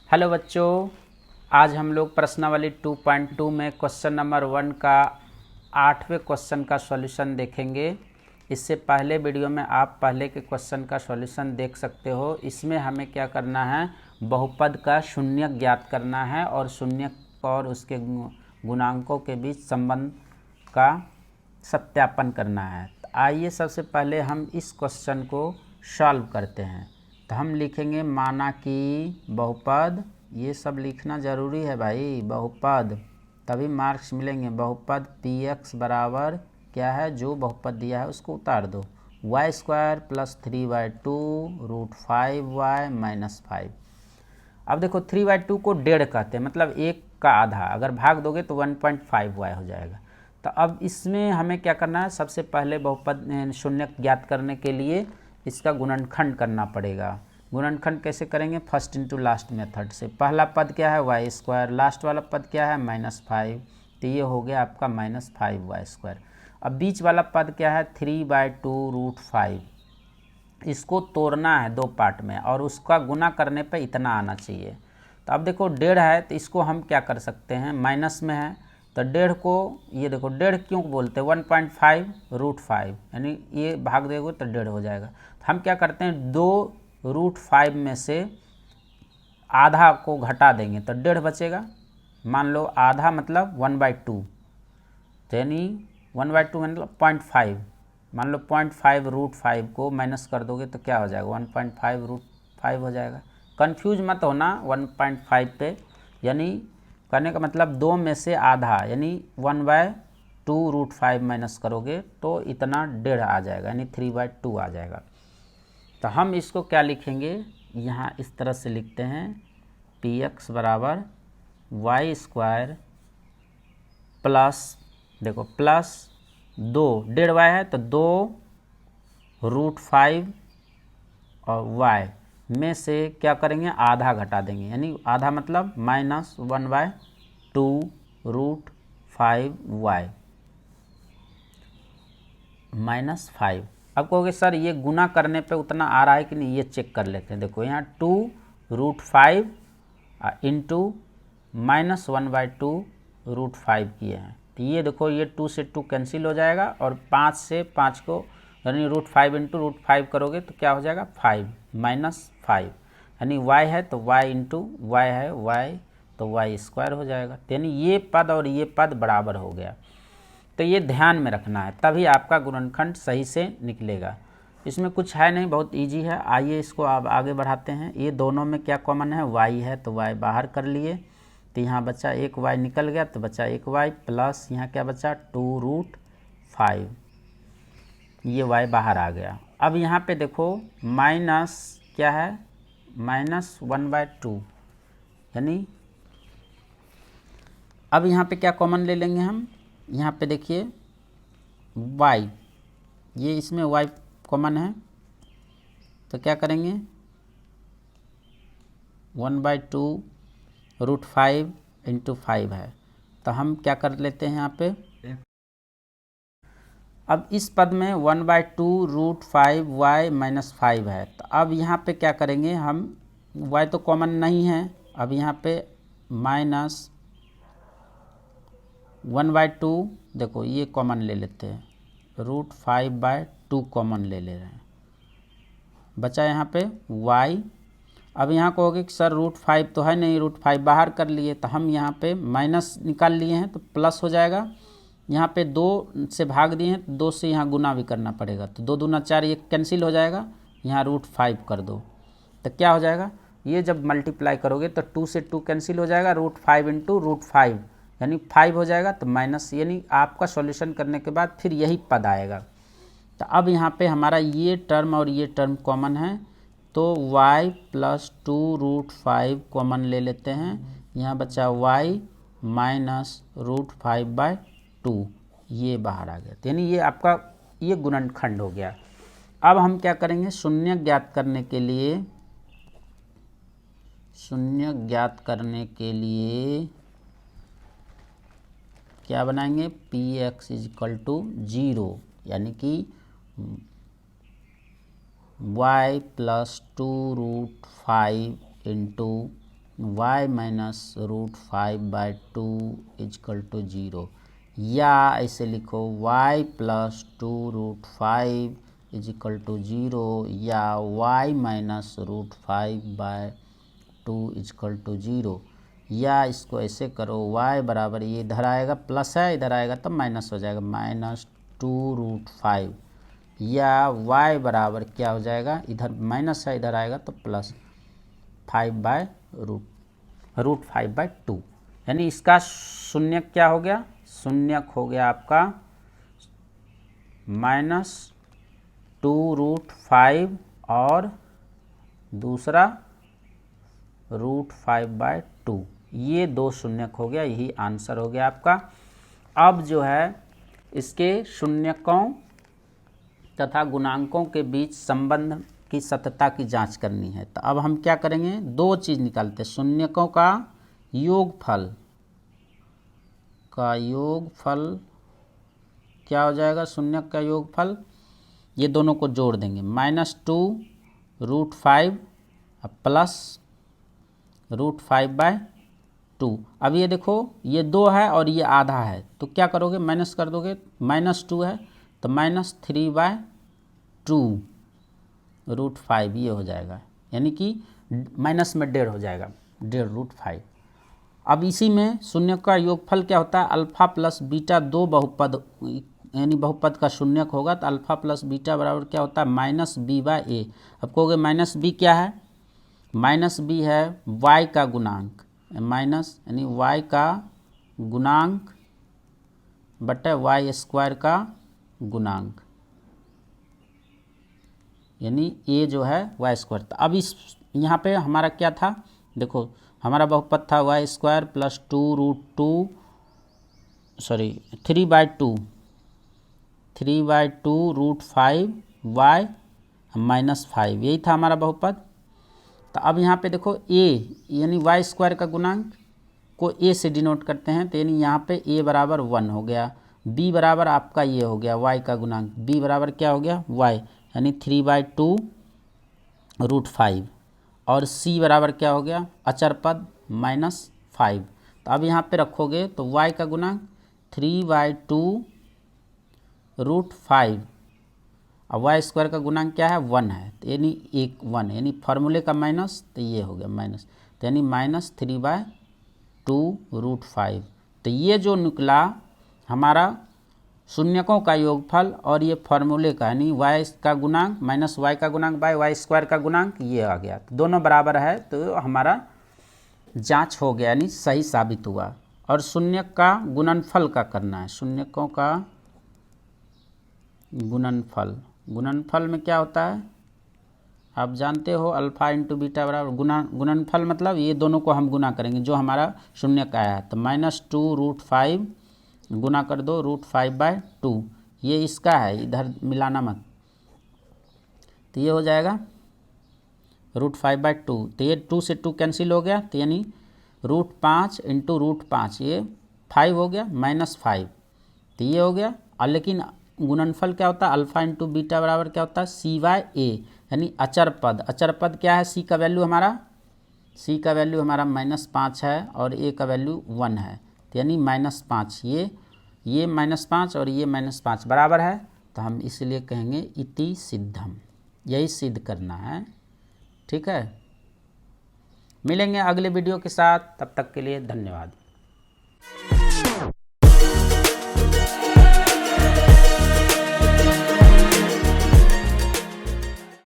Hello बच्चों, आज हम लोग प्रश्नावली 2.2 में क्वेश्चन नंबर 1 का 8वें क्वेश्चन का सॉल्यूशन देखेंगे। इससे पहले वीडियो में आप पहले के क्वेश्चन का सॉल्यूशन देख सकते हो। इसमें हमें क्या करना है, बहुपद का शून्यक ज्ञात करना है और शून्यक और उसके गुणांकों के बीच संबंध का सत्यापन करना है। तो आइए सबसे पहले हम इस क्वेश्चन को सॉल्व करते हैं। तो हम लिखेंगे माना कि बहुपद, ये सब लिखना ज़रूरी है भाई, बहुपद तभी मार्क्स मिलेंगे। बहुपद px बराबर क्या है, जो बहुपद दिया है उसको उतार दो, y² + 3/2 √5y - 5। अब देखो 3/2 को 1.5 कहते हैं, मतलब 1 का आधा, अगर भाग दोगे तो 1.5y हो जाएगा। तो अब इसमें हमें क्या करना है, सबसे पहले बहुपद शून्यक ज्ञात करने के लिए इसका गुणनखंड करना पड़ेगा। गुणनखंड कैसे करेंगे, फर्स्ट इंटू लास्ट मेथड से। पहला पद क्या है y², लास्ट वाला पद क्या है -5, तो ये हो गया आपका -5y²। अब बीच वाला पद क्या है 3/2 √5, इसको तोड़ना है दो पार्ट में और उसका गुना करने पे इतना आना चाहिए। तो अब देखो 1.5 है, तो इसको हम क्या कर सकते हैं, माइनस में है तो 1.5 को, ये देखो 1.5 क्यों बोलते हैं, 1.5 √5, यानी ये भाग देगा तो 1.5 हो जाएगा। तो हम क्या करते हैं, 2 √5 में से आधा को घटा देंगे तो 1.5 बचेगा। मान लो आधा मतलब 1/2, तो यानी 1/2 मतलब 0.5, मान लो 0.5 √5 को माइनस कर दोगे तो क्या हो जाएगा, 1.5 √5 हो जाएगा। कंफ्यूज मत होना 1.5 पे, यानी करने का मतलब 2 में से आधा, यानी 1/2 √5 माइनस करोगे तो इतना 1.5 आ जाएगा, यानी 3/2 आ जाएगा। तो हम इसको क्या लिखेंगे, यहाँ इस तरह से लिखते हैं, px बराबर y² प्लस, देखो प्लस 2, 1.5y है तो 2 √5 और y में से क्या करेंगे, आधा घटा देंगे, यानी आधा मतलब -1/2 √5y -5। अब कहोगे सर ये गुना करने पे उतना आ रहा है कि नहीं, ये चेक कर लेते हैं। देखो यहाँ 2 √5 इंटू -1/2 √5 किए हैं, तो ये देखो ये 2 से 2 कैंसिल हो जाएगा और 5 से 5 को, यानी √5 इंटू √5 करोगे तो क्या हो जाएगा 5 -5, यानी y है तो y इंटू y है y, तो y² हो जाएगा। यानी ये पद और ये पद बराबर हो गया। तो ये ध्यान में रखना है, तभी आपका गुणनखंड सही से निकलेगा। इसमें कुछ है नहीं, बहुत इजी है। आइए इसको आप आगे बढ़ाते हैं। ये दोनों में क्या कॉमन है, y है तो y बाहर कर लिए, तो यहाँ बचा एक y निकल गया, तो बचा एक y प्लस यहाँ क्या बचा 2 √5, ये y बाहर आ गया। अब यहाँ पे देखो माइनस क्या है, -1/2, यानी अब यहाँ पे क्या कॉमन ले लेंगे हम, यहाँ पे देखिए y, ये इसमें y कॉमन है तो क्या करेंगे, 1/2 √5 इंटू 5 है, तो हम क्या कर लेते हैं यहाँ पे, अब इस पद में 1/2 √5y - 5 है, तो अब यहाँ पे क्या करेंगे हम, y तो कॉमन नहीं है, अब यहाँ पे -1/2, देखो ये कॉमन ले लेते हैं, √5/2 कॉमन ले रहे हैं, बचा यहाँ पे y। अब यहाँ कहोगे कि सर √5 तो है नहीं, √5 बाहर कर लिए, तो हम यहाँ पे माइनस निकाल लिए हैं तो प्लस हो जाएगा। यहाँ पे 2 से भाग दिए हैं तो 2 से यहाँ गुना भी करना पड़ेगा, तो 2 दूना 4, ये कैंसिल हो जाएगा, यहाँ √5 कर दो तो क्या हो जाएगा, ये जब मल्टीप्लाई करोगे तो 2 से 2 कैंसिल हो जाएगा, √5 इंटू √5 यानी 5 हो जाएगा, तो माइनस, यानी आपका सॉल्यूशन करने के बाद फिर यही पद आएगा। तो अब यहाँ पे हमारा ये टर्म और ये टर्म कॉमन है, तो y + 2 √5 कॉमन ले लेते हैं, यहाँ बचा y -√5/2, ये बाहर आ गया, यानी ये आपका ये गुणनखंड हो गया। अब हम क्या करेंगे, शून्य ज्ञात करने के लिए, शून्य ज्ञात करने के लिए क्या बनाएंगे, px = 0, यानी कि y + 2 √5 into y minus √5/2 is equal to 0, या ऐसे लिखो y प्लस 2√5 इजकल टू 0, या y माइनस √5/2 इजकल टू 0, या इसको ऐसे करो y बराबर, ये इधर आएगा प्लस है, इधर आएगा तो माइनस हो जाएगा, -2√5, या y बराबर क्या हो जाएगा, इधर माइनस है इधर आएगा तो प्लस 5/√5/2, यानी इसका शून्य क्या हो गया, शून्यक हो गया आपका -2√5 और दूसरा √5/2, ये दो शून्यक हो गया, यही आंसर हो गया आपका। अब जो है इसके शून्यकों तथा गुणांकों के बीच संबंध की सत्यता की जांच करनी है। तो अब हम क्या करेंगे, दो चीज़ निकालते हैं, शून्यकों का योगफल क्या हो जाएगा, शून्यक का योगफल, ये दोनों को जोड़ देंगे, -2√5 प्लस √5/2। अब ये देखो ये 2 है और ये आधा है, तो क्या करोगे, माइनस कर दोगे, -2 है तो -3/2√5 ये हो जाएगा, यानी कि माइनस में 1.5 हो जाएगा, 1.5√5। अब इसी में शून्य का योगफल क्या होता है, अल्फा प्लस बीटा, दो बहुपद यानी बहुपद का शून्यक होगा, तो अल्फा प्लस बीटा बराबर क्या होता है, -b/a। अब कहोगे -b क्या है, -b है y का गुणांक, माइनस यानी y का गुणांक बटे y² का गुणांक, यानी a जो है y²। तो अब इस यहाँ पे हमारा क्या था, देखो हमारा बहुपद था y² प्लस 3/2√5y -5, यही था हमारा बहुपद। तो अब यहाँ पे देखो a यानी y² का गुणांक को a से डिनोट करते हैं, तो यानी यहाँ पे a बराबर 1 हो गया, b बराबर आपका ये हो गया y का गुणांक, b बराबर क्या हो गया y, यानी 3/2√5, और c बराबर क्या हो गया, अचर पद -5। तो अब यहाँ पे रखोगे तो y का गुणांक 3/2√5 और y² का गुणांक क्या है, 1 है, तो यानी 1 यानी फार्मूले का माइनस, तो ये हो गया माइनस, तो यानी -3/2√5। तो ये जो निकला हमारा शून्यकों का योगफल और ये फार्मूले का, यानी y का गुणांक माइनस y का गुणांक बाय y² का गुणांक, ये आ गया, तो दोनों बराबर है, तो हमारा जांच हो गया, यानी सही साबित हुआ। और शून्यक का गुणनफल का करना है, शून्यकों का गुणनफल में क्या होता है आप जानते हो, अल्फा इंटू बीटा बराबर गुणनफल, मतलब ये दोनों को हम गुना करेंगे, जो हमारा शून्यक आया है, तो -2√5 गुना कर दो √5/2, ये इसका है, इधर मिलाना मत, तो ये हो जाएगा √5/2, तो ये 2 से 2 कैंसिल हो गया, तो यानी √5 इंटू √5, ये 5 हो गया, -5, तो ये हो गया। और लेकिन गुणनफल क्या होता है, अल्फा इंटू बीटा बराबर क्या होता है, c/a, यानी अचर पद क्या है, c का वैल्यू हमारा -5 है और a का वैल्यू 1 है, तो यानी -5, ये -5 और ये -5 बराबर है, तो हम इसलिए कहेंगे इति सिद्धम, यही सिद्ध करना है। ठीक है, मिलेंगे अगले वीडियो के साथ, तब तक के लिए धन्यवाद।